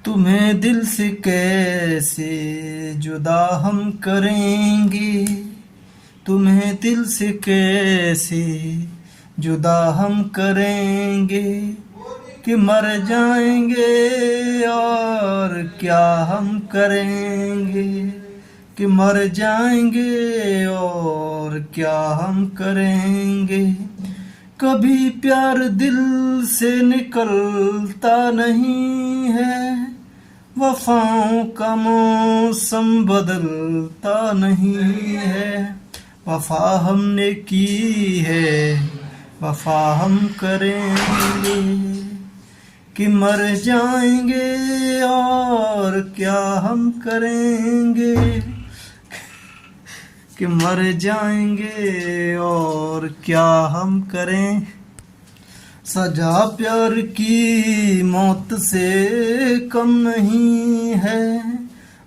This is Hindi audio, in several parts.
तुम्हें दिल से कैसे जुदा हम करेंगे, तुम्हें दिल से कैसे जुदा हम करेंगे कि मर जाएंगे और क्या हम करेंगे, कि मर जाएंगे और क्या हम करेंगे। कभी प्यार दिल से निकलता नहीं है, वफाओं का मौसम बदलता नहीं है। वफा हमने की है, वफा हम करेंगे कि मर जाएंगे और क्या हम करेंगे, कि मर जाएंगे और क्या हम करें। सजा प्यार की मौत से कम नहीं है,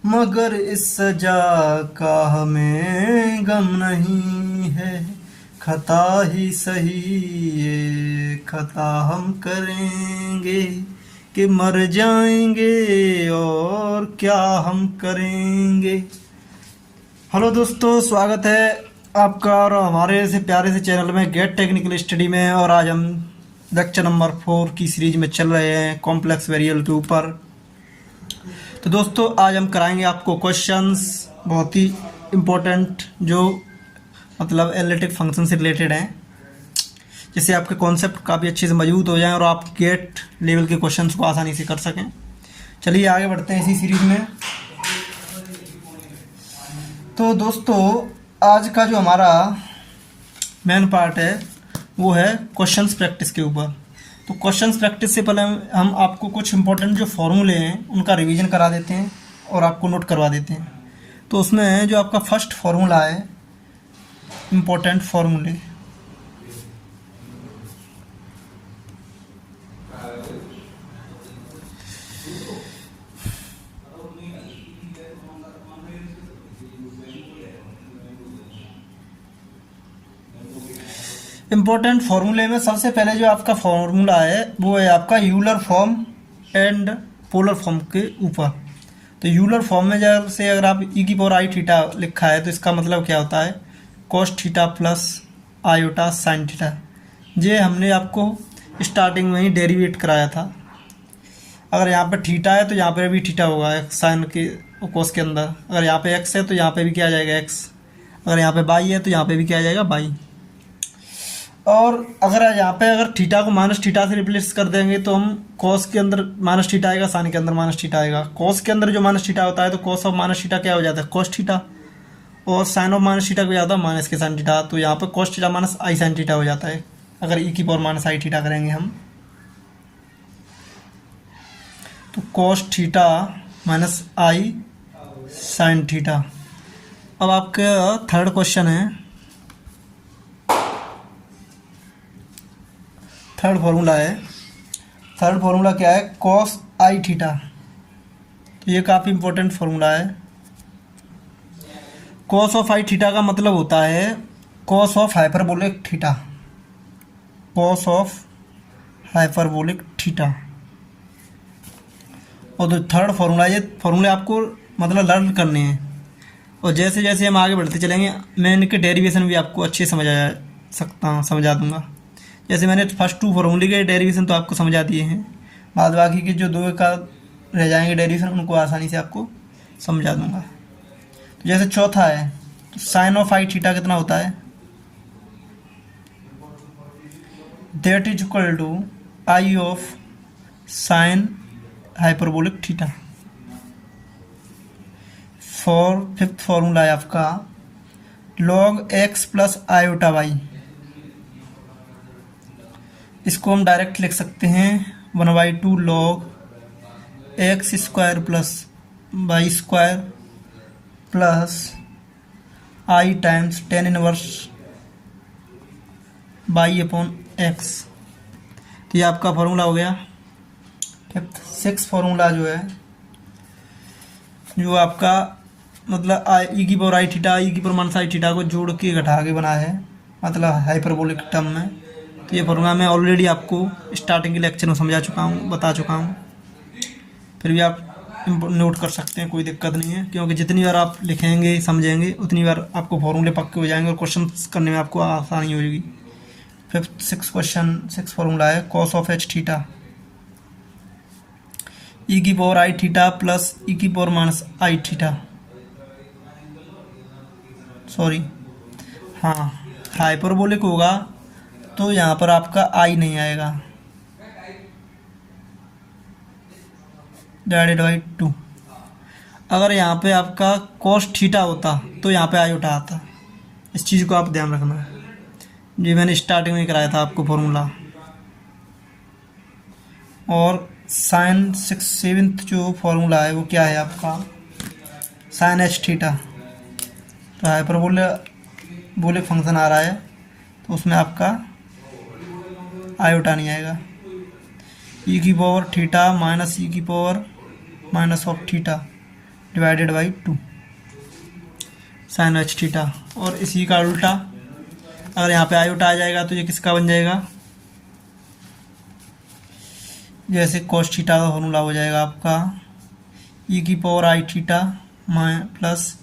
मगर इस सजा का हमें गम नहीं है। खता ही सही ये खता हम करेंगे कि मर जाएंगे और क्या हम करेंगे। हेलो दोस्तों, स्वागत है आपका और हमारे से प्यारे से चैनल में गेट टेक्निकल स्टडी में। और आज हम लेक्चर नंबर 4 की सीरीज में चल रहे हैं कॉम्प्लेक्स वेरिएबल के ऊपर। तो दोस्तों आज हम कराएंगे आपको क्वेश्चंस बहुत ही इम्पोर्टेंट जो मतलब एनालिटिक फंक्शन से रिलेटेड हैं, जिससे आपके कॉन्सेप्ट काफ़ी अच्छे से मजबूत हो जाएं और आप गेट लेवल के क्वेश्चंस को आसानी से कर सकें। चलिए आगे बढ़ते हैं इसी सीरीज में। तो दोस्तों आज का जो हमारा मेन पार्ट है वो है क्वेश्चंस प्रैक्टिस के ऊपर। तो क्वेश्चंस प्रैक्टिस से पहले हम आपको कुछ इंपॉर्टेंट जो फॉर्मूले हैं उनका रिवीजन करा देते हैं और आपको नोट करवा देते हैं। तो उसमें जो आपका फर्स्ट फार्मूला है, इम्पोर्टेंट फार्मूले, इम्पोर्टेंट फार्मूले में सबसे पहले जो आपका फार्मूला है वो है आपका Euler form and polar form के ऊपर। तो यूलर फॉर्म में जैसे अगर आप ई की पावर आई थीटा लिखा है तो इसका मतलब क्या होता है, cos theta plus iota sine theta. ये हमने आपको स्टार्टिंग में ही डेरिवेट कराया था। अगर यहाँ पे थीटा है तो यहाँ पे भी थीटा होगा साइन के कॉस के अंदर। अगर यहाँ पे एक्स है तो यहाँ पे भी क्या आ जाएगा एक्स। अगर यहाँ पे बाई है तो यहाँ पे भी क्या आ जाएगा बाई। और अगर यहाँ पे अगर थीटा को माइनस थीटा से रिप्लेस कर देंगे तो हम कॉस के अंदर माइनस थीटा आएगा, साइन के अंदर माइनस थीटा आएगा। कॉस के अंदर जो माइनस थीटा होता है तो कॉस ऑफ माइनस थीटा क्या हो जाता है, कॉस थीटा। और साइन ऑफ माइनस थीटा को जाता है माइनस के साइन थीटा। तो यहाँ पे कॉस थीटा माइनस आई साइन थीटा हो जाता है अगर ई की पावर माइनस आई थीटा करेंगे हम। तो कॉस थीटा माइनस आई साइन थीटा। अब आपका थर्ड क्वेश्चन है, थर्ड फार्मूला है। थर्ड फार्मूला क्या है, कॉस आई थीटा। तो ये काफ़ी इंपॉर्टेंट फार्मूला है। कॉस ऑफ आई थीटा का मतलब होता है cos of hyperbolic theta, cos of hyperbolic theta. और जो थर्ड फार्मूला, ये फार्मूले आपको मतलब लर्न करने हैं और जैसे जैसे हम आगे बढ़ते चलेंगे मैं इनके डेरिवेशन भी आपको अच्छे समझा दूंगा। जैसे मैंने फर्स्ट 2 फार्मूले के डेरिवेशन तो आपको समझा दिए हैं, बाद बाकी के जो 2 का रह जाएंगे डेरिवेशन उनको आसानी से आपको समझा दूंगा। तो जैसे चौथा है, तो साइन ऑफ आई थीटा कितना होता है, that is equal to i of sine hyperbolic theta. Fifth formula है आपका log x plus iota y. इसको हम डायरेक्ट लिख सकते हैं 1/2 log x square plus y square plus i times tan inverse by upon x. तो ये आपका फार्मूला हो गया। सिक्स फार्मूला जो है जो आपका मतलब ई की पावर आई थीटा ई की पावर माइनस आई थीटा को जोड़ के घटा के बना है, मतलब हाइपरबोलिक टर्म में। तो ये फार्मूला मैं ऑलरेडी आपको स्टार्टिंग के लेक्चर में समझा चुका हूँ, बता चुका हूँ। फिर भी आप नोट कर सकते हैं, कोई दिक्कत नहीं है, क्योंकि जितनी बार आप लिखेंगे समझेंगे उतनी बार आपको फॉर्मूले पक्के हो जाएंगे और क्वेश्चन करने में आपको आसानी हो जाएगी। फिफ्थ 6 फॉर्मूला है cos of H theta E की पावर आई थीटा प्लस ई की पावर माइनस आई थीटा, सॉरी हाँ हाइपरबोलिक होगा तो यहाँ पर आपका आई नहीं आएगा, डिवाइडेड बाई 2। अगर यहाँ पे आपका कॉस थीटा होता तो यहाँ पे आई उठा आता, इस चीज़ को आप ध्यान रखना है। जी मैंने स्टार्टिंग में कराया था आपको फॉर्मूला। और साइन 7th जो फॉर्मूला है वो क्या है आपका, साइन एच थीटा। तो हाइपरबोलिक फंक्शन आ रहा है तो उसमें आपका आयोटा नहीं आएगा। ई की पावर थीटा माइनस ई की power minus of theta divided by 2 sine h theta. और इसी का उल्टा अगर यहाँ पे आयोटा आ जाएगा तो ये किसका बन जाएगा, जैसे कॉस थीटा का फॉर्मूला हो जाएगा आपका ई की पावर आई थीटा प्लस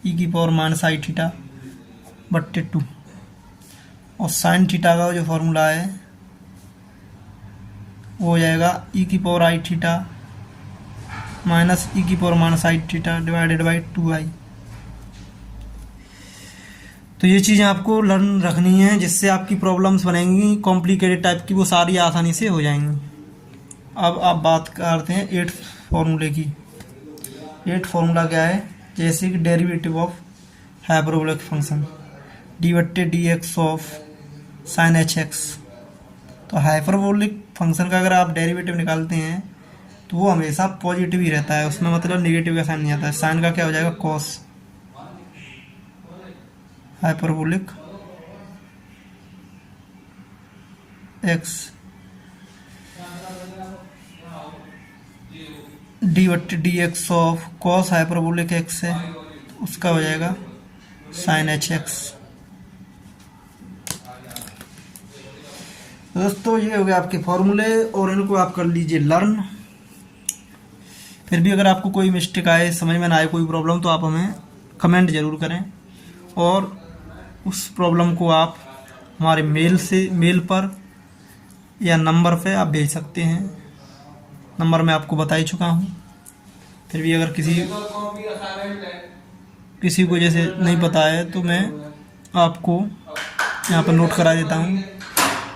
ई की पावर माइनस आई थीटा बट्टे 2। और साइन थीटा का जो फॉर्मूला है वो हो जाएगा ई की power i theta minus e की power minus I theta divided by 2i। तो ये चीज़ें आपको लर्न रखनी है, जिससे आपकी प्रॉब्लम्स बनेंगी कॉम्प्लिकेटेड टाइप की, वो सारी आसानी से हो जाएंगी। अब आप बात करते हैं 8th फॉर्मूले की। 8th फॉर्मूला क्या है, जैसे कि derivative of hyperbolic function D बट्टे D X of sine H X. तो हाइपरबोलिक फंक्शन का अगर आप डेरिवेटिव निकालते हैं तो वो हमेशा पॉजिटिव ही रहता है, उसमें मतलब नेगेटिव का साइन नहीं आता है। साइन का क्या हो जाएगा, कॉस हाइपरबोलिक एक्स डी बट्टे D X of cos hyperbolic x है, उसका हो जाएगा साइन एच एक्स। दोस्तों ये हो गया आपके फॉर्मूले और इनको आप कर लीजिए लर्न। फिर भी अगर आपको कोई मिस्टेक आए, समझ में ना आए, कोई प्रॉब्लम, तो आप हमें कमेंट ज़रूर करें और उस प्रॉब्लम को आप हमारे मेल पर या नंबर पे आप भेज सकते हैं। नंबर मैं आपको बता ही चुका हूँ। फिर भी अगर किसी को जैसे नहीं पता है तो मैं आपको यहाँ पर नोट करा देता हूँ।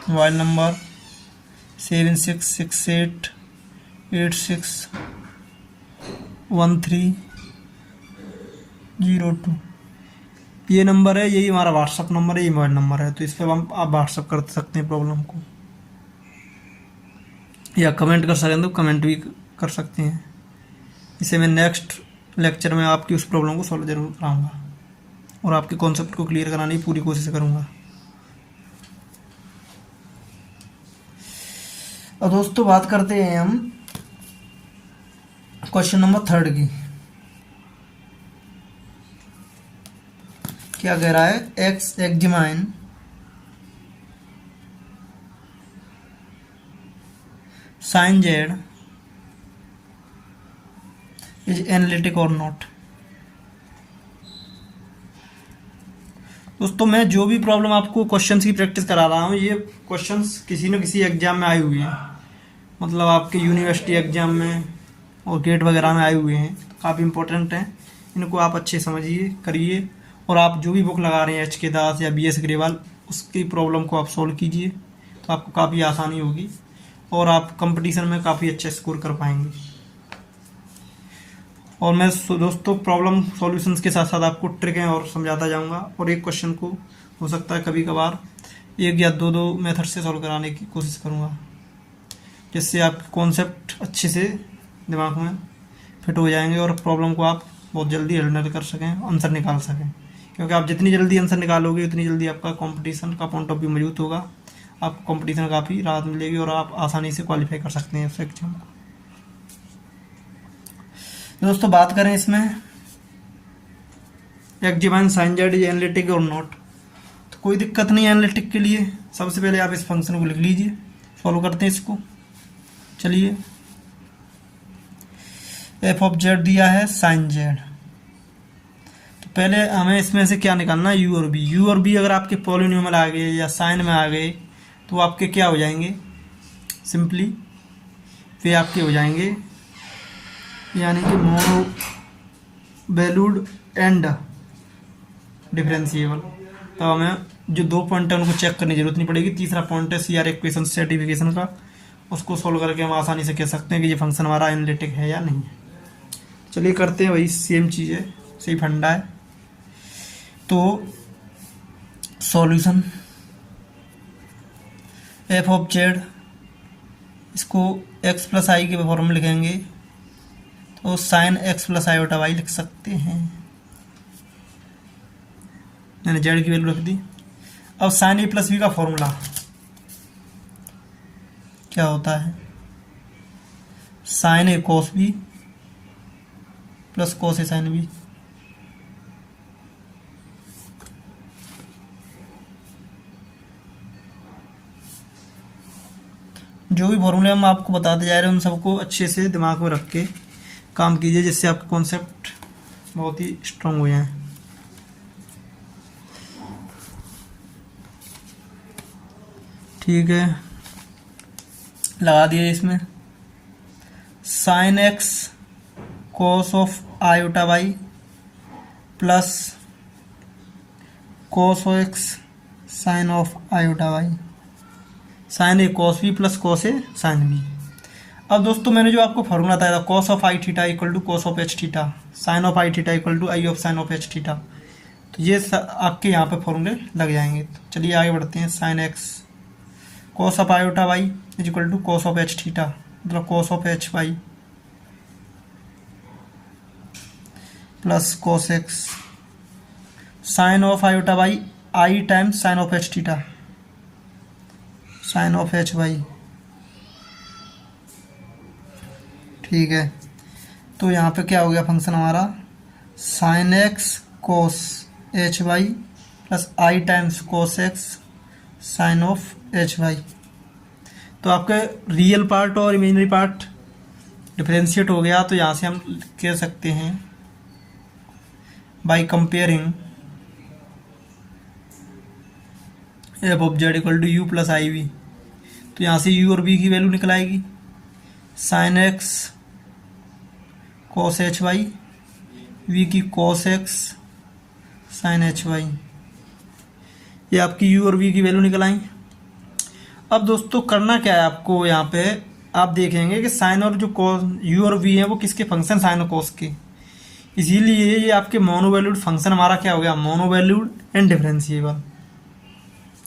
मोबाइल नंबर 7668861302 ये नंबर है, यही हमारा व्हाट्सअप नंबर है, ये मोबाइल नंबर है। तो इस पर आप व्हाट्सअप कर सकते हैं प्रॉब्लम को, या कमेंट कर सकते हैं तो कमेंट भी कर सकते हैं। इसे मैं नेक्स्ट लेक्चर में आपकी उस प्रॉब्लम को सॉल्व जरूर कराऊंगा और आपके कॉन्सेप्ट को क्लियर कराने की पूरी कोशिश करूंगा। और दोस्तों बात करते हैं हम क्वेश्चन नंबर 3 की। क्या कह रहा है, x examine sine z is analytic और नॉट। दोस्तों मैं जो भी प्रॉब्लम आपको क्वेश्चंस की प्रैक्टिस करा रहा हूँ, ये क्वेश्चंस किसी न किसी एग्जाम में आए हुए हैं, मतलब आपके यूनिवर्सिटी एग्जाम में और गेट वगैरह में आए हुए हैं। काफ़ी इंपॉर्टेंट हैं, इनको आप अच्छे समझिए, करिए। और आप जो भी बुक लगा रहे हैं HK दास या BS अग्रवाल, उसकी प्रॉब्लम को आप सॉल्व कीजिए तो आपको काफ़ी आसानी होगी और आप कंपटीशन में काफ़ी अच्छा स्कोर कर पाएंगे। और मैं दोस्तों प्रॉब्लम सॉल्यूशंस के साथ साथ आपको ट्रिकें और समझाता जाऊंगा, और एक क्वेश्चन को हो सकता है कभी कभार 1 या 2 मेथड से सॉल्व कराने की कोशिश करूंगा, जिससे आपके कॉन्सेप्ट अच्छे से दिमाग में फिट हो जाएंगे और प्रॉब्लम को आप बहुत जल्दी हैंडल कर सकें, आंसर निकाल सकें। क्योंकि आप जितनी जल्दी आंसर निकालोगे उतनी जल्दी आपका कंपटीशन का पॉइंट ऑफ व्यू मजबूत होगा, आपको कंपटीशन में काफ़ी राहत मिलेगी और आप आसानी से क्वालिफाई कर सकते हैं उस एग्जाम को। दोस्तों बात करें इसमें examine sine z is analytic और नॉट, तो कोई दिक्कत नहीं है एनालिटिक के लिए। सबसे पहले आप इस फंक्शन को लिख लीजिए, फॉलो करते हैं इसको। चलिए एफ ऑफ जेड दिया है साइन जेड। तो पहले हमें इसमें से क्या निकालना है, यू और बी। यू और बी अगर आपके पॉलिनोमियल आ गए या साइन में आ गए तो आपके क्या हो जाएंगे, सिंपली वे आपके हो जाएंगे यानी कि मोनो वैल्यूड एंड डिफरेंशिएबल। तो हमें जो 2 पॉइंट है उनको चेक करने की जरूरत नहीं पड़ेगी। तीसरा पॉइंट है सीआर इक्वेशन सर्टिफिकेशन का, उसको सोल्व करके हम आसानी से कह सकते हैं कि ये फंक्शन हमारा एनालिटिक है या नहीं है। चलिए करते हैं, वही सेम चीज़ है, सही फंडा है। तो सॉल्यूशन एफ ऑफ जेड, इसको एक्स प्लस आई के फॉर्म में लिखेंगे तो साइन एक्स प्लस आई बटा वाई लिख सकते हैं। मैंने जेड की वैल्यू रख दी। अब साइन ए प्लस बी का फॉर्मूला क्या होता है, sign a cos b plus cos a sine B. जो भी फॉर्मूले हम आपको बताते जा रहे हैं उन सबको अच्छे से दिमाग में रख के काम कीजिए, जिससे आपका कॉन्सेप्ट बहुत ही स्ट्रांग हो जाए। ठीक है, लगा दिए इसमें sine x cos of iota y plus cos x sine of iota y, sine a cos b plus cos a sine b. अब दोस्तों मैंने जो आपको फॉर्मूला बताया था cos of i theta equal to cos of H theta, sine of i theta equal to i of sine of H theta, तो ये आपके यहाँ पे फॉर्मूले लग जाएंगे। तो चलिए आगे बढ़ते हैं। Sine x cos of iota Y is equal to cos of H theta, मतलब cos of H Y plus cos x sine of iota Y I times sine of H theta, sine of H Y. ठीक है, तो यहाँ पे क्या हो गया फंक्शन हमारा, sine x cos h Y plus i times cos x sine of H y. तो आपके रियल पार्ट और इमेजिनरी पार्ट डिफरेंशिएट हो गया। तो यहाँ से हम कह सकते हैं by comparing f of z equal to u plus i v. तो यहाँ से u और v की वैल्यू निकल आएगी, sine x cos h y, v की cos x sine h y, ये आपकी u और v की वैल्यू निकल आई। अब दोस्तों करना क्या है आपको, यहाँ पे आप देखेंगे कि साइन और जो कॉस u और v है वो किसके फंक्शन, साइन और कॉस के। इसीलिए ये आपके मोनो वैल्यूड फंक्शन हमारा क्या हो गया, mono valued and differentiable.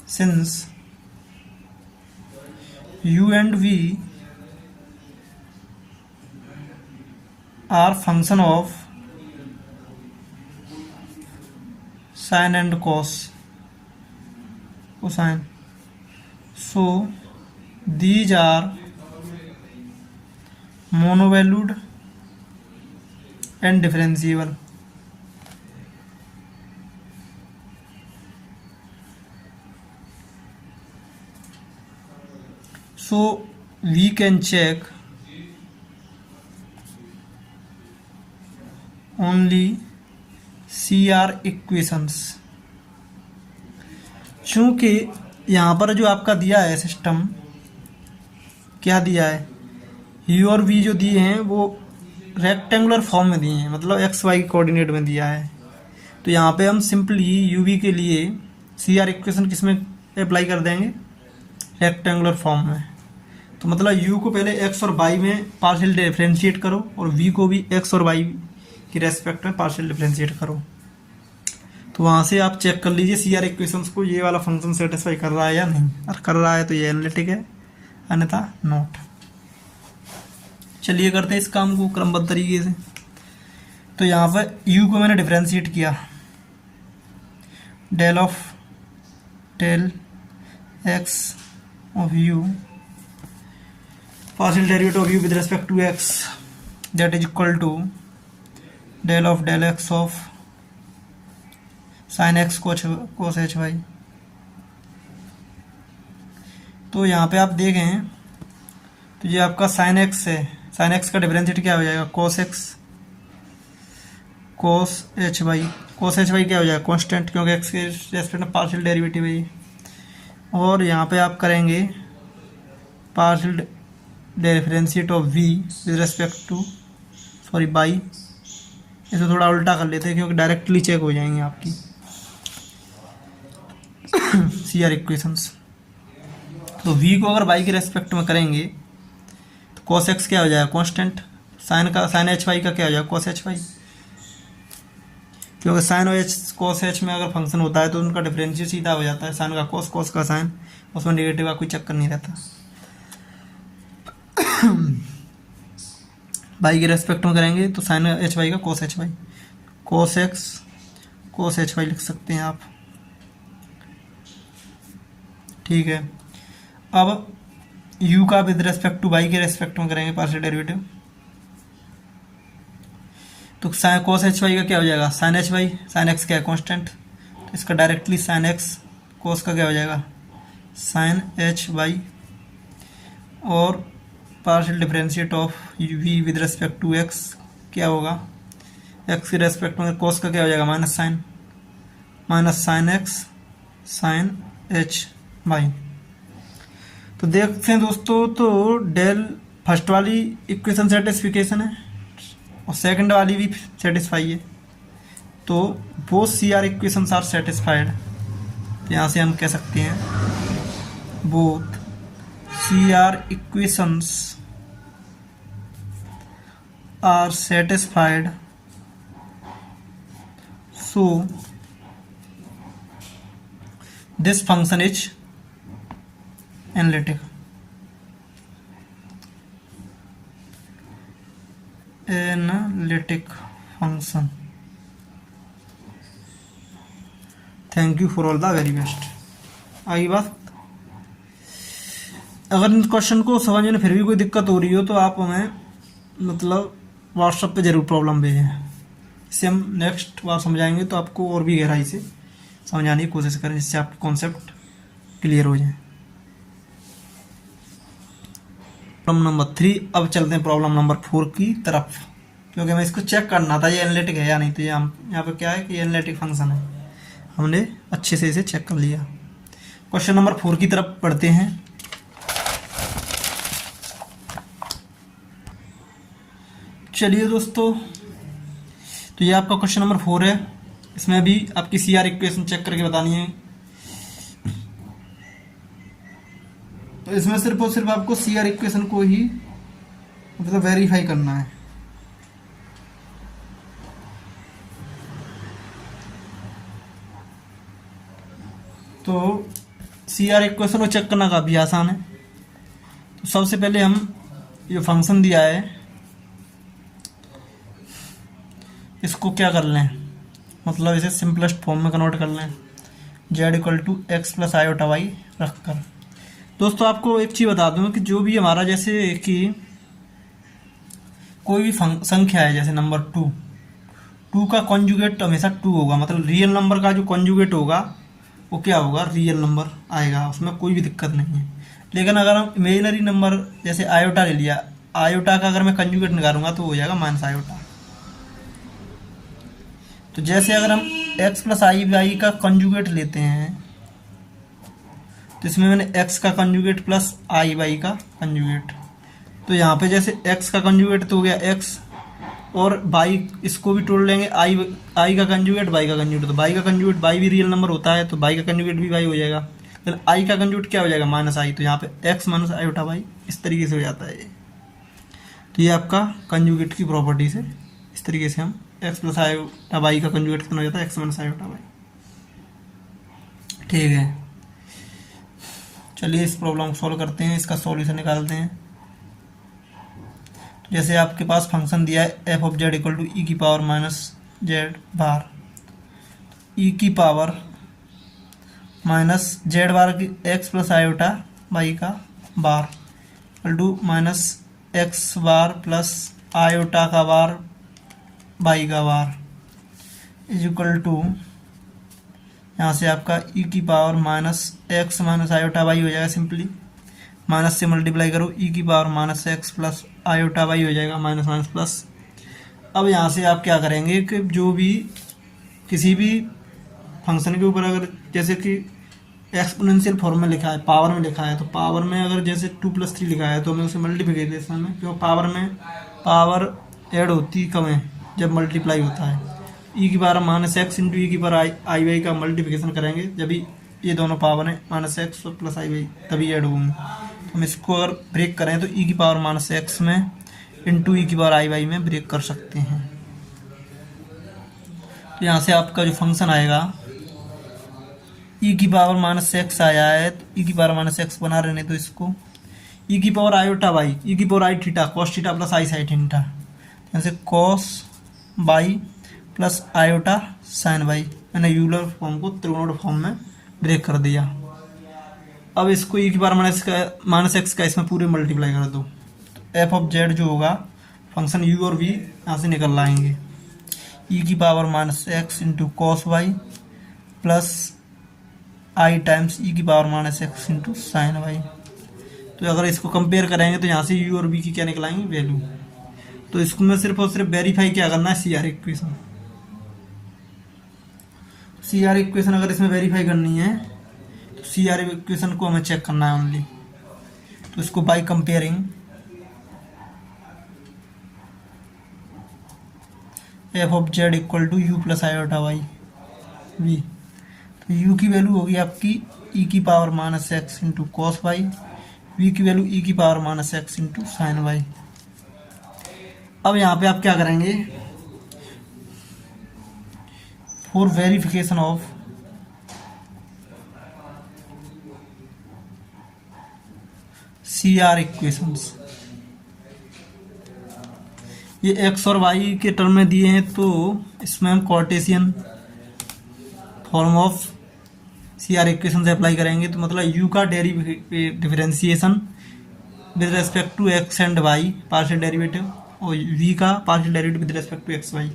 Since u and v are function of sine and cos, cosine, so these are monovalued and differentiable. So we can check only CR equations। चूंकि यहाँ पर जो आपका दिया है सिस्टम, क्या दिया है, u और v जो दिए हैं वो रेक्टेंगुलर फॉर्म में दिए हैं, मतलब एक्स वाई कोऑर्डिनेट में दिया है। तो यहाँ पे हम सिंपली u v के लिए CR इक्वेशन किस में अप्लाई कर देंगे, रेक्टेंगुलर फॉर्म में। तो मतलब u को पहले x और y में पार्शियल डिफरेंशिएट करो और v को भी x और y की रेस्पेक्ट में पार्शियल डिफरेंशिएट करो। तो वहाँ से आप चेक कर लीजिए CR इक्वेशंस को ये वाला फंक्शन सेटिस्फाई कर रहा है या नहीं। अगर कर रहा है तो ये एनालिटिक है, अन्यथा नॉट। चलिए करते हैं इस काम को क्रमबद्ध तरीके से। तो यहाँ पर u को मैंने डिफरेंशिएट किया, del of del x of u partial derivative of u with respect to x, that is equal to del of del x of sin x cos h y। तो यहाँ पे आप देखें तो ये आपका sin x है, साइन एक्स का डिफरेंशिएट क्या हो जाएगा, कोस एक्स कोस एच वाई। कोस एच वाई क्या हो जाएगा, कांस्टेंट, क्योंकि एक्स के रेस्पेक्ट में पार्शियल डेरिवेटिव है ये। और यहाँ पे आप करेंगे partial differentiate of v with respect to sorry by. इसे थोड़ा उल्टा कर लेते हैं क्योंकि डायरेक्टली चेक हो जाएंगे आपकी सी आर इक्वेशंस। तो v को अगर y के रेस्पेक्ट में करेंगे तो cos x क्या हो जाएगा, कांस्टेंट। साइन एच वाई का क्या हो जाएगा, cos एच वाई, क्योंकि साइन और एच cos एच में अगर फंक्शन होता है तो उनका डिफरेंशिएट सीधा हो जाता है, साइन का cos cos का साइन, उसमें नेगेटिव का कोई चक्कर नहीं रहता। y के रेस्पेक्ट में करेंगे तो साइन एच वाई का cos h y, cos x cos h y लिख सकते हैं आप, ठीक है। अब u का विद रेस्पेक्ट टू y के रेस्पेक्ट में करेंगे पार्शियल डेरिवेटिव, तो साइन cos एच वाई का क्या हो जाएगा, sine h y, sine x क्या है कांस्टेंट, तो इसका डायरेक्टली साइन एक्स, cos का क्या हो जाएगा साइन एच वाई, और partial differentiate of v with respect to x क्या होगा, x के रेस्पेक्ट में cos का क्या हो जाएगा minus sine x sine h y. तो देखते हैं दोस्तों, तो डेल फर्स्ट वाली इक्वेशन सेटिस्फिकेशन है और सेकंड वाली भी सेटिस्फाई है, तो both C R equations are satisfied. तो यहाँ से हम कह सकते हैं both C R equations are satisfied, so this function is analytic. Analytic function. Thank you for all the very best. आगे बात, अगर इन क्वेश्चन को समझने में फिर भी कोई दिक्कत हो रही हो तो आप हमें मतलब व्हाट्सएप पे जरूर प्रॉब्लम भेजें, इससे हम नेक्स्ट बार समझाएंगे तो आपको और भी गहराई से समझाने की कोशिश करें, जिससे आपके कॉन्सेप्ट क्लियर हो जाए। Problem number 3। अब चलते हैं प्रॉब्लम नंबर 4 की तरफ, क्योंकि हमें इसको चेक करना था ये एनालिटिक है या नहीं। तो यहाँ पे क्या है कि एनालिटिक फंक्शन है, हमने अच्छे से इसे चेक कर लिया। क्वेश्चन नंबर 4 की तरफ पढ़ते हैं। चलिए दोस्तों, तो ये आपका क्वेश्चन नंबर 4 है, इसमें भी आपकी सी आर इक्वेशन चेक करके बतानी है। तो इसमें सिर्फ और सिर्फ आपको सी आर इक्वेशन को ही मतलब वेरीफाई करना है। तो सी आर इक्वेशन को चेक करना काफ़ी आसान है। तो सबसे पहले हम ये फंक्शन दिया है इसको क्या कर लें, मतलब इसे सिंपलेस्ट फॉर्म में कन्वर्ट कर लें, z equal to x plus iota y रख कर। दोस्तों आपको एक चीज़ बता दूँ कि जो भी हमारा जैसे कि कोई भी संख्या है, जैसे नंबर 2 का कॉन्जुगेट हमेशा 2 होगा, मतलब रियल नंबर का जो कॉन्जुगेट होगा वो क्या होगा, रियल नंबर आएगा, उसमें कोई भी दिक्कत नहीं है। लेकिन अगर हम इमेजिनरी नंबर जैसे आयोटा ले लिया, आयोटा का अगर मैं कॉन्जुगेट निकालूंगा तो हो जाएगा माइनस आयोटा। तो जैसे अगर हम x प्लस आई वाई का कंजुगेट लेते हैं तो इसमें मैंने x का कंजुगेट प्लस आई वाई का कंजुगेट, तो यहाँ पे जैसे x का कंजुगेट तो हो गया x, और y इसको भी तोड़ लेंगे, आई का कंजुगेट y का कंजुगेट, तो y का कंजुगेट y भी रियल नंबर होता है तो y का कंजुगेट भी y हो जाएगा। फिर i का कंजुगेट क्या हो जाएगा, माइनस आई, तो यहाँ पे x माइनस आयोटा y इस तरीके से हो जाता है। तो ये आपका कंजुगेट की प्रॉपर्टीज है, इस तरीके से हम x प्लस आयोटा वाई का कंजुगेट कितना हो जाता है, x माइनस आयोटा वाई। ठीक है, चलिए इस प्रॉब्लम को सॉल्व करते हैं, इसका सॉल्यूशन निकालते हैं। तो जैसे आपके पास फंक्शन दिया है f of z equal to e की power minus z bar, e की पावर माइनस जेड बार की एक्स प्लस आयोटा वाई का bar equal to minus x bar plus iota का बार वाई का बार इज इक्वल टू, यहाँ से आपका ई की power minus x minus iota y हो जाएगा सिंपली, माइनस से मल्टीप्लाई करो, ई की power minus x plus iota y हो जाएगा, माइनस माइनस प्लस। अब यहाँ से आप क्या करेंगे कि जो भी किसी भी फंक्शन के ऊपर अगर जैसे कि एक्सपोनेंशियल फॉर्म में लिखा है, पावर में लिखा है, तो पावर में अगर जैसे 2+3 लिखा है तो हमें उसे मल्टीप्लिकेशन में, क्योंकि पावर में पावर ऐड होती कम है जब मल्टीप्लाई होता है। ई की पावर माइनस एक्स इंटू ई की पावर आई वाई का मल्टीप्लिकेशन करेंगे जब भी ये दोनों पावर है माइनस एक्स प्लस आई वाई तभी ऐड होंगे। तो हम इसको अगर ब्रेक करें तो ई की पावर माइनस एक्स में इंटू ई की पावर आई वाई में ब्रेक कर सकते हैं। तो यहाँ से आपका जो फंक्शन आएगा ई की पावर माइनस एक्स आया है, तो ई की पावर माइनस एक्स बना रहे हैं, तो इसको ई की पावर आयोटा वाई, ई की power i theta cos theta plus i sine theta, जैसे cos y plus iota sine y, मैंने यूलर फॉर्म को त्रिकोणों फॉर्म में ब्रेक कर दिया। अब इसको ई की पावर माइनस एक्स का इसमें पूरे मल्टीप्लाई कर दो, तो एफ ऑफ जेड जो होगा फंक्शन यू और वी यहाँ से निकल लाएंगे, ई की power minus x into cos y plus i times e की power minus x into sine y. तो अगर इसको कंपेयर करेंगे तो यहाँ से यू और वी की क्या निकलाएंगे वैल्यू। तो इसको में सिर्फ और सिर्फ वेरीफाई क्या करना है, C R equation. C R equation अगर इसमें वेरीफाई करनी है तो सी आर इक्वेशन को हमें चेक करना है ओनली। तो इसको by comparing f of z equal to u plus iota y v, तो यू की वैल्यू होगी आपकी ई की power minus x into cos y, v की वैल्यू ई की power minus x into sine y. अब यहाँ पे आप क्या करेंगे, for verification of C R equations, ये एक्स और वाई के टर्म में दिए हैं तो इसमें हम Cartesian form of C R equation से अप्लाई करेंगे। तो मतलब यू का differentiation with respect to x and y partial derivative, और वी का partial derivative with respect to x y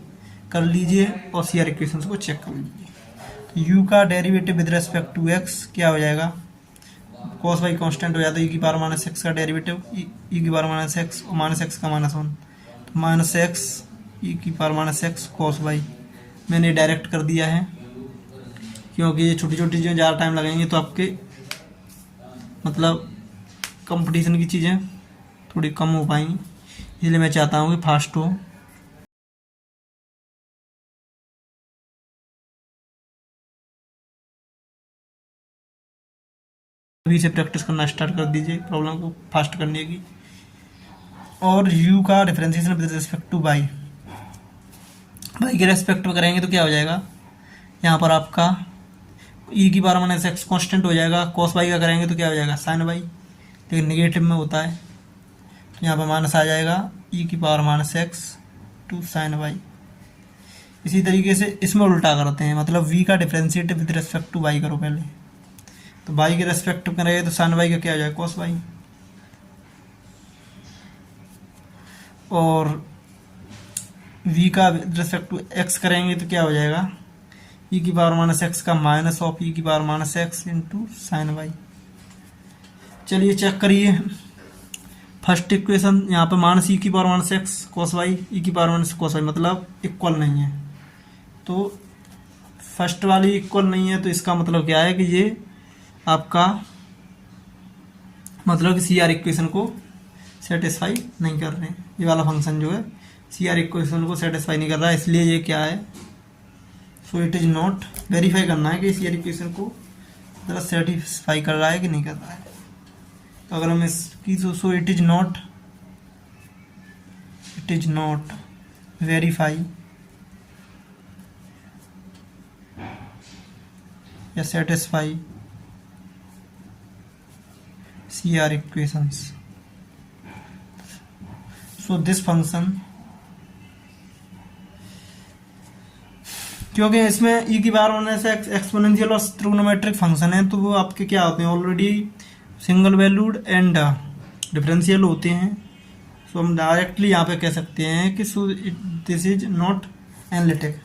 कर लीजिए और सी आर इक्वेशन को चेक कर लीजिए। तो यू का derivative with respect to x क्या हो जाएगा, कॉस वाई कॉन्स्टेंट हो जाता है, ई की पावर माइनस एक्स का डेरिवेटिव ई की पावर माइनस एक्स और माइनस एक्स का माइनस 1, तो माइनस एक्स ई की power minus x cos y मैंने डायरेक्ट कर दिया है, क्योंकि ये छोटी छोटी चीज़ें ज़्यादा टाइम लगेंगे तो आपके मतलब कंपटीशन की चीज़ें थोड़ी कम हो पाएंगी, इसलिए मैं चाहता हूँ कि फास्ट हो। अभी से प्रैक्टिस करना स्टार्ट कर दीजिए प्रॉब्लम को फास्ट करने की। और u का differentiation with respect to y, y के रेस्पेक्ट में करेंगे तो क्या हो जाएगा, यहाँ पर आपका e की पावर माइनस एक्स कॉन्स्टेंट हो जाएगा, cos y का करेंगे तो क्या हो जाएगा sin y, लेकिन निगेटिव में होता है तो यहाँ पर माइनस आ जाएगा e की power minus x to sin y। इसी तरीके से इसमें उल्टा करते हैं, मतलब v का डिफरेंशिएटिव विद रिस्पेक्ट टू y करो पहले, तो y के रेस्पेक्ट में करेंगे तो sin y का क्या हो जाएगा cos y, और v का रिस्पेक्ट टू x करेंगे तो क्या हो जाएगा e की पावर माइनस एक्स का माइनस ऑफ e की power minus x into sine y. चलिए चेक करिए फर्स्ट इक्वेशन, यहाँ पे माइनस ई की power minus x cos y, e की पावर माइनस कॉस वाई मतलब इक्वल नहीं है, तो फर्स्ट वाली इक्वल नहीं है तो इसका मतलब क्या है कि ये आपका मतलब कि सी आर इक्वेशन को सेटिस्फाई नहीं कर रहे हैं, ये वाला फंक्शन जो है सी आर इक्वेशन को सेटिस्फाई नहीं कर रहा है, इसलिए ये क्या है, सो इट इज नॉट, वेरीफाई करना है कि सी आर इक्वेशन को ज़रा सेटिस्फाई कर रहा है कि नहीं कर रहा है। तो अगर हम इसकी so it is not verify या satisfy C R equations, so this function, क्योंकि इसमें ई की पावर होने से एक्सपोनेंशियल और ट्रिग्नोमेट्रिक फंक्शन है तो वो आपके क्या होते हैं already single valued and differential होते हैं। सो हम डायरेक्टली यहाँ पे कह सकते हैं कि so this is not analytic,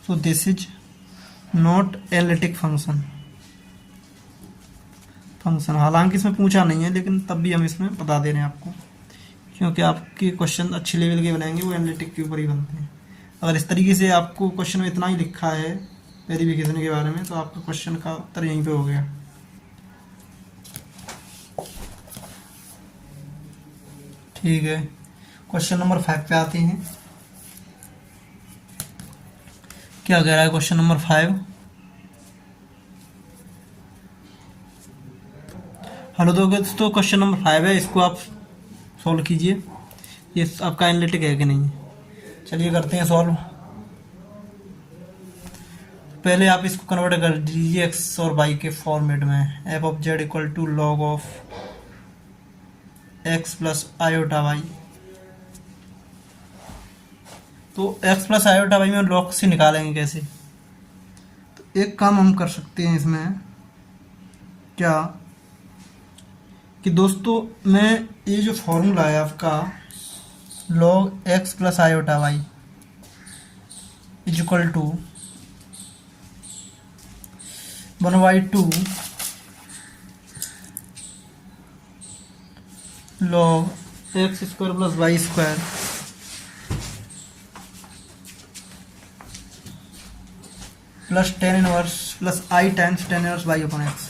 so this is not analytic function, function. हालांकि इसमें पूछा नहीं है, लेकिन तब भी हम इसमें बता दे रहे हैं आपको, क्योंकि आपके क्वेश्चन अच्छे लेवल के बनाएंगे, वो एनालिटिक के ऊपर ही बनते हैं। अगर इस तरीके से आपको क्वेश्चन में इतना ही लिखा है वेरिफिकेशन के बारे में, तो आपका क्वेश्चन का उत्तर यहीं पे हो गया। ठीक है, क्वेश्चन नंबर 5 पे आते हैं। क्या कह रहा है क्वेश्चन नंबर 5? हेलो दोस्तों, क्वेश्चन नंबर 5 है, इसको आप सॉल्व कीजिए। ये आपका एनालिटिक है कि नहीं? चलिए करते हैं सॉल्व। पहले आप इसको कन्वर्ट कर दीजिए एक्स और वाई के फॉर्मेट में। F of z equal to log of x plus iota y. तो एक्स प्लस आयोटा वाई में लॉग से निकालेंगे कैसे? तो एक काम हम कर सकते हैं इसमें, क्या कि दोस्तों मैं ये जो फॉर्मूला है आपका log x plus iota Y is equal to 1/2 log x square plus y square plus tan inverse plus i times tan inverse y upon x,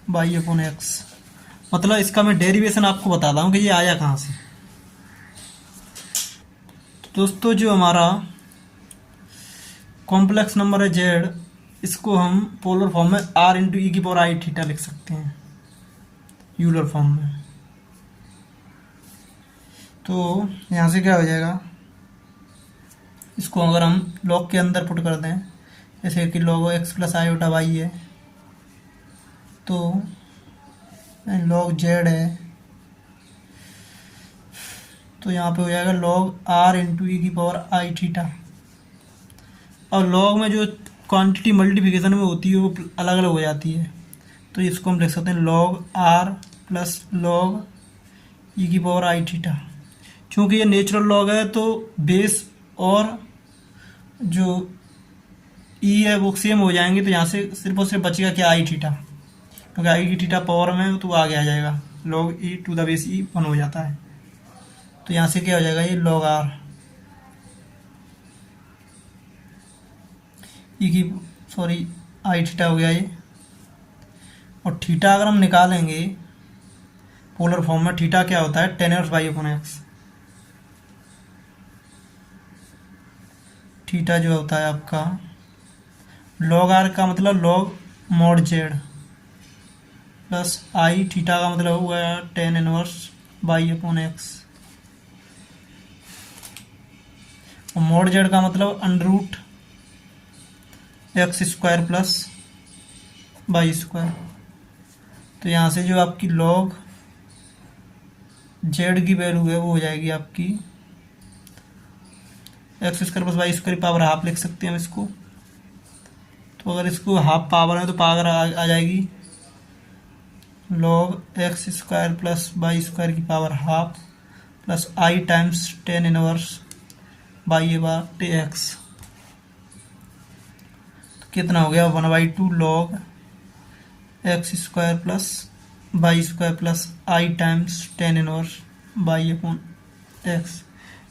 y upon x. मतलब इसका मैं डेरिवेशन आपको बताता हूँ कि ये आया कहाँ से। तो दोस्तों जो हमारा कॉम्प्लेक्स नंबर है जेड, इसको हम पोलर फॉर्म में आर इंटू ई की पावर आई थीटा लिख सकते हैं, यूलर फॉर्म में। तो यहाँ से क्या हो जाएगा, इसको अगर हम लॉग के अंदर पुट कर दें, जैसे कि log x plus iota y है, तो लॉग जेड है, तो यहाँ पे हो जाएगा लॉग आर इंटू ई की पावर आई थीटा। और लॉग में जो क्वांटिटी मल्टीप्लिकेशन में होती है वो अलग अलग हो जाती है, तो इसको हम लिख सकते हैं लॉग आर प्लस लॉग ई की पावर आई थीटा। चूँकि ये नेचुरल लॉग है तो बेस और जो ई है वो सेम हो जाएंगे, तो यहाँ से सिर्फ और सिर्फ बचेगा क्या, आई थीटा, क्योंकि आई की थीटा पावर में तो आगे आ जाएगा, log e to the base e 1 हो जाता है। तो यहाँ से क्या हो जाएगा, ये लॉग आर ई की सॉरी आई थीटा हो गया ये। और थीटा अगर हम निकालेंगे पोलर फॉर्म में, थीटा क्या होता है, tan inverse y upon x. Theta जो होता है आपका लॉग आर का मतलब log mod z plus i, theta का मतलब हुआ tan inverse y upon x, और मॉड जेड का मतलब under root x square plus y square. तो यहाँ से जो आपकी लॉग जेड की वैल्यू है वो हो जाएगी आपकी x square plus y square power half लिख सकते हैं हम इसको। तो अगर इसको हाफ पावर है तो पावर आ जाएगी log x square plus y square की power half plus i times tan inverse y by x. तो कितना हो गया, 1/2 log x square plus y square plus i times tan inverse y upon x.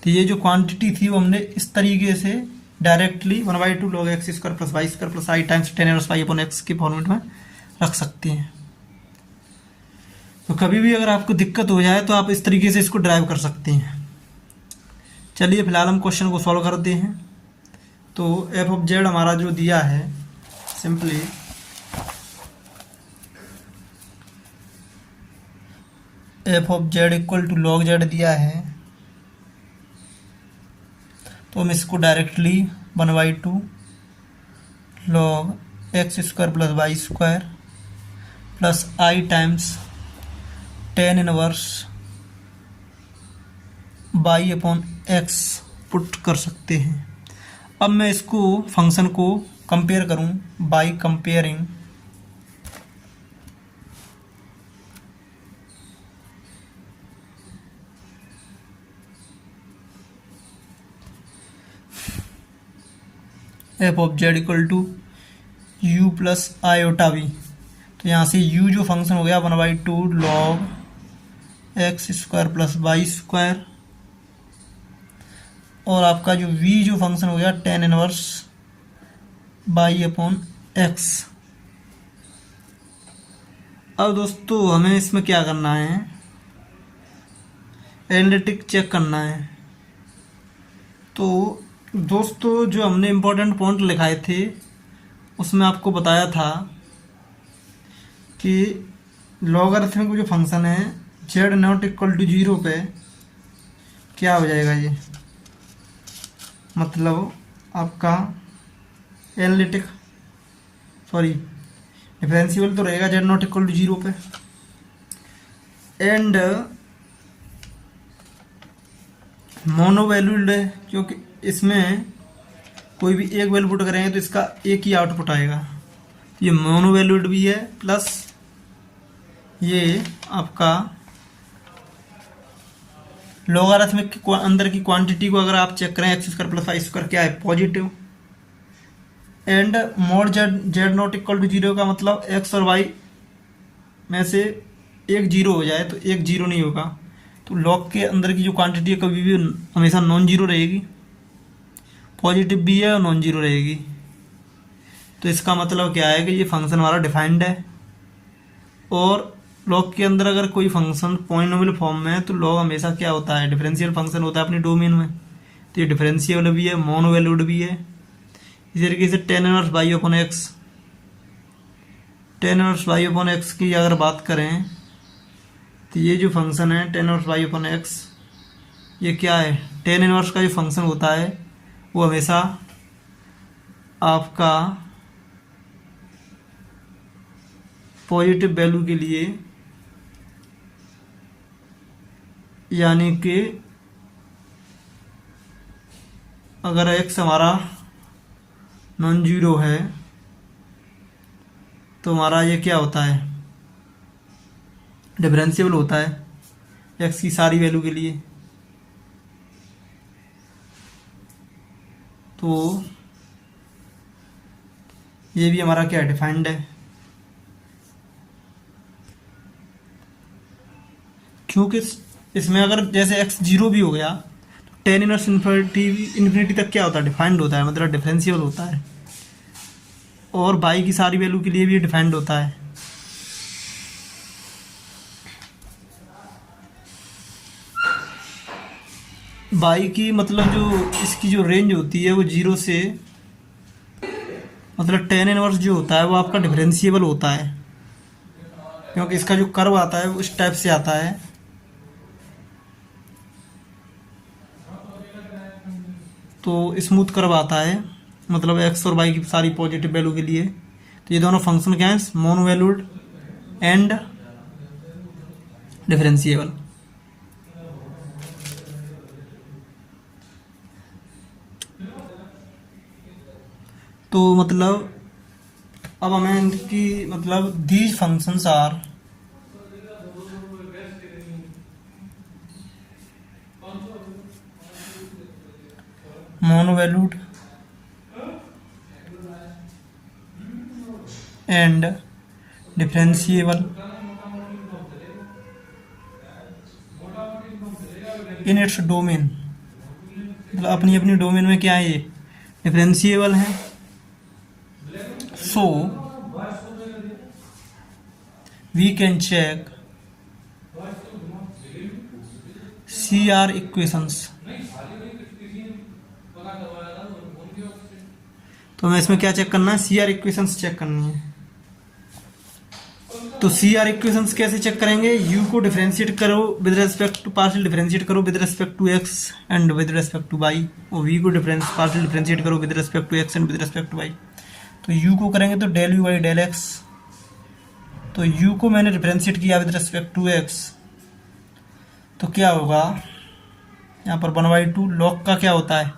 तो ये जो क्वांटिटी थी वो हमने इस तरीके से directly 1/2 log x square plus y square plus i times tan inverse y upon x के फॉर्मेट में रख सकते हैं। तो कभी भी अगर आपको दिक्कत हो जाए तो आप इस तरीके से इसको ड्राइव कर सकते हैं। चलिए फिलहाल हम क्वेश्चन को सॉल्व करते हैं। तो एफ ऑफ जेड हमारा जो दिया है, simply f of z equal to log z दिया है, तो हम इसको directly 1/2 log x square plus y square plus i times tan inverse y upon x put कर सकते हैं। अब मैं इसको फंक्शन को कंपेयर करूं by comparing f of z equal to u plus iota v. तो यहाँ से u जो फंक्शन हो गया 1/2 log x square plus y square, और आपका जो v जो फंक्शन हो गया tan inverse by upon x. अब दोस्तों हमें इसमें क्या करना है, एनालिटिक चेक करना है। तो दोस्तों जो हमने इम्पोर्टेंट पॉइंट लिखाए थे उसमें आपको बताया था कि लॉगरिथमिक जो फंक्शन है z नॉट इक्वल टू 0 पे क्या हो जाएगा, ये मतलब आपका एनालिटिक डिफरेंशियल तो रहेगा z नॉट इक्वल टू 0 पे, एंड मोनो वैल्यूड है क्योंकि इसमें कोई भी एक वैल्यू पुट करेंगे तो इसका एक ही आउटपुट आएगा। ये मोनो वैल्यूड भी है, प्लस ये आपका लॉगरिथमिक के अंदर की क्वांटिटी को अगर आप चेक करें x square plus y square क्या है, positive. And mod z not equal to 0 का मतलब एक्स और वाई में से एक जीरो हो जाए तो एक जीरो नहीं होगा। तो लॉग के अंदर की जो क्वांटिटी है कभी भी हमेशा नॉन जीरो रहेगी, पॉजिटिव भी है और नॉन जीरो रहेगी। तो इसका मतलब क्या है कि ये फंक्शन हमारा डिफाइंड है, और लॉग के अंदर अगर कोई फंक्शन पॉलिनोमियल फॉर्म में है तो लॉग हमेशा क्या होता है, डिफरेंशियल फंक्शन होता है अपनी डोमेन में। तो ये डिफरेंशियल भी है, मोनो वैल्यूड भी है। इसी तरीके से tan inverse by upon x, tan inverse by upon x की अगर बात करें तो ये जो फंक्शन है tan inverse by upon x, ये क्या है, tan इनवर्स का जो फंक्शन होता है वो हमेशा आपका पॉजिटिव वैल्यू के लिए, यानी कि अगर एक्स हमारा नॉन जीरो है तो हमारा ये क्या होता है, डिफरेंशियल होता है एक्स की सारी वैल्यू के लिए। तो ये भी हमारा क्या डिफाइंड है, क्योंकि इसमें अगर जैसे एक्स जीरो भी हो गया तो टेन इनवर्स इन्फिनिटी तक क्या होता है, डिफाइंड होता है, मतलब डिफरेंशियल होता है। और बाई की सारी वैल्यू के लिए भी डिफाइंड होता है। बाई की मतलब जो इसकी जो रेंज होती है वो जीरो से, मतलब टेन इनवर्स जो होता है वो आपका डिफरेंशिएबल होता है, क्योंकि इसका जो कर्व आता है वो इस टाइप से आता है। तो स्मूथ कर्व आता है, मतलब एक्स और वाई की सारी पॉजिटिव वैल्यू के लिए। तो ये दोनों फंक्शन क्या है, मोनो वैल्यूड एंड डिफरेंशिएबल। तो मतलब अब हमें इनकी मतलब these functions are mono valued and differentiable in its domain, मतलब अपनी अपनी डोमेन में क्या है, ये डिफरेंशिएबल है। So we can check CR equations. तो हमें इसमें क्या चेक करना है, CR इक्वेशंस चेक करनी है। तो CR इक्वेशंस कैसे चेक करेंगे, u को डिफरेंशिएट करो with respect to, partial differentiate करो with respect to x and with respect to y, और v को पार्शियल डिफरेंशिएट करो with respect to x and with respect to y। तो u को करेंगे तो del u by del x। तो u को मैंने डिफरेंशिएट किया विद रेस्पेक्ट टू x, तो क्या होगा यहाँ पर 1/2 लॉग का क्या होता है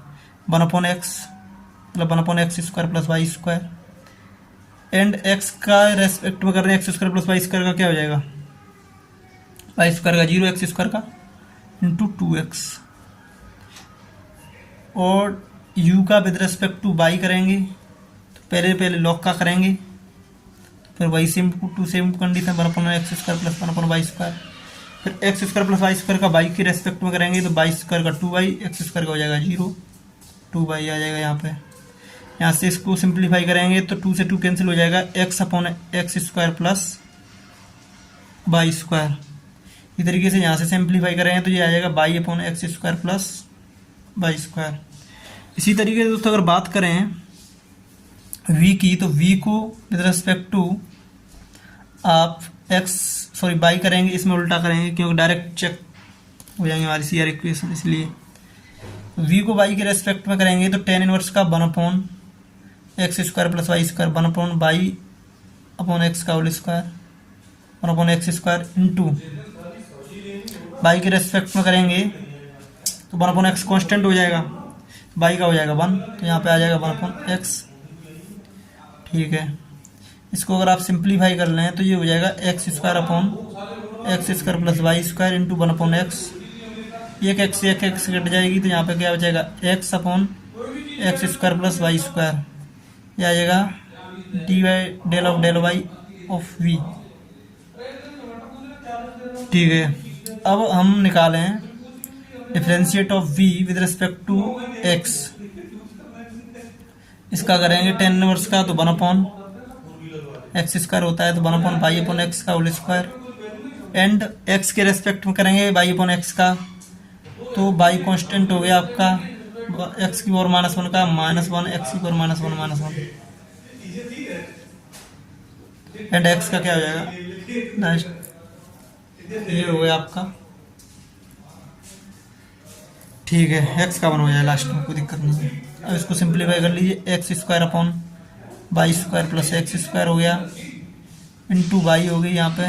1/x, मतलब 1/x square plus y square, and x का रेस्पेक्ट में कर रहे हैं x square plus y square का क्या हो जाएगा, वाई स्क्वायर का 0 एक्स स्क्वायर का इंटू 2x, और u का विद रेस्पेक्ट टू y करेंगे तो पहले लॉग का करेंगे, फिर y same to same condition 1/x² plus 1/y², फिर x² प्लस y² का y के रेस्पेक्ट में करेंगे तो y² का 2y, x² का हो जाएगा 0, 2y आ जाएगा यहाँ पे। यहाँ से इसको सिंप्लीफाई करेंगे तो 2 से 2 कैंसिल हो जाएगा, x/x² प्लस y²। इस तरीके से यहाँ से सिंप्लीफाई करेंगे तो ये आ जाएगा y/x² प्लस y²। इसी तरीके से दोस्तों अगर बात करें v की, तो v को विद रिस्पेक्ट टू आप y करेंगे, इसमें उल्टा करेंगे क्योंकि डायरेक्ट चेक हो जाएंगे हमारी CR इक्वेशन, इसलिए v को y के रेस्पेक्ट में करेंगे तो tan इनवर्स का 1/x² प्लस y² 1/y/x का whole square 1/x² into y के रेस्पेक्ट में करेंगे तो 1/x कांस्टेंट हो जाएगा, y का हो जाएगा 1, तो यहाँ पे आ जाएगा 1/x। ठीक है, इसको अगर आप सिंप्लीफाई कर लें तो ये हो जाएगा x² plus y² into 1/x। एक x से एक x कट जाएगी तो यहाँ पे क्या बचेगा x/x² प्लस y², ये आ जाएगा dy ऑफ v। ठीक है, अब हम निकालें differentiate of v with respect to x। इसका करेंगे tan इनवर्स का तो 1/x² होता है तो 1/y/x का होल स्क्वायर, एंड x के रेस्पेक्ट में करेंगे y/x का तो y कांस्टेंट हो गया आपका x की पावर -1 का -1 x की पावर -1 एंड x का क्या हो जाएगा नेक्स्ट, ये हो गया आपका। ठीक है, x का 1 हो जाएगा लास्ट में, कोई दिक्कत नहीं है। अब इसको सिंप्लीफाई कर लीजिए, x² प्लस x² हो गया इंटू y हो गई यहाँ पे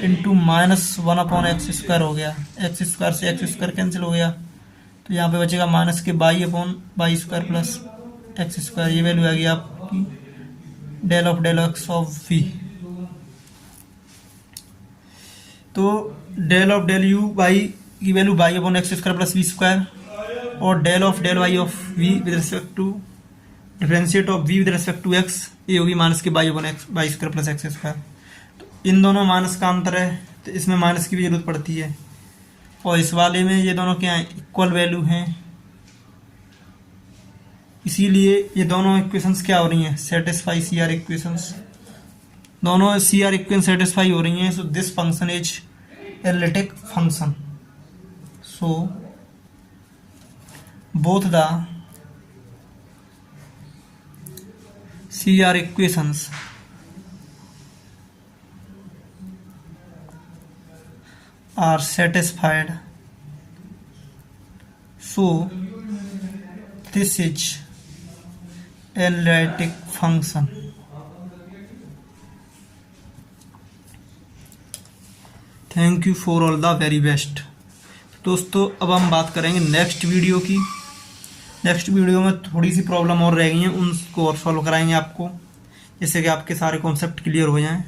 इंटू -1/x² हो गया, x² से x² कैंसिल हो गया तो यहाँ पे बचेगा माइनस के y/y² प्लस x²। ये वैल्यू आ गई आपकी del of v। तो del u y की वैल्यू y/x² प्लस v² और del y of v with respect to differentiate of v with respect to x, ये होगी माइनस के y/y² प्लस x²। तो इन दोनों माइनस का अंतर है तो इसमें माइनस की भी जरूरत पड़ती है, और इस वाले में ये दोनों क्या हैं, इक्वल वैल्यू हैं, इसीलिए ये दोनों इक्वेशंस क्या हो रही हैं, सेटिस्फाई CR इक्वेशंस। दोनों CR इक्वेशन सेटिस्फाई हो रही हैं, सो this function is analytic function, so both the CR equations are satisfied, so this is analytic function। Thank you for all the very best. दोस्तों अब हम बात करेंगे नेक्स्ट वीडियो की। नेक्स्ट वीडियो में थोड़ी सी प्रॉब्लम और रह गई हैं, उनको और सॉल्व कराएंगे आपको, जिससे कि आपके सारे कॉन्सेप्ट क्लियर हो जाएं।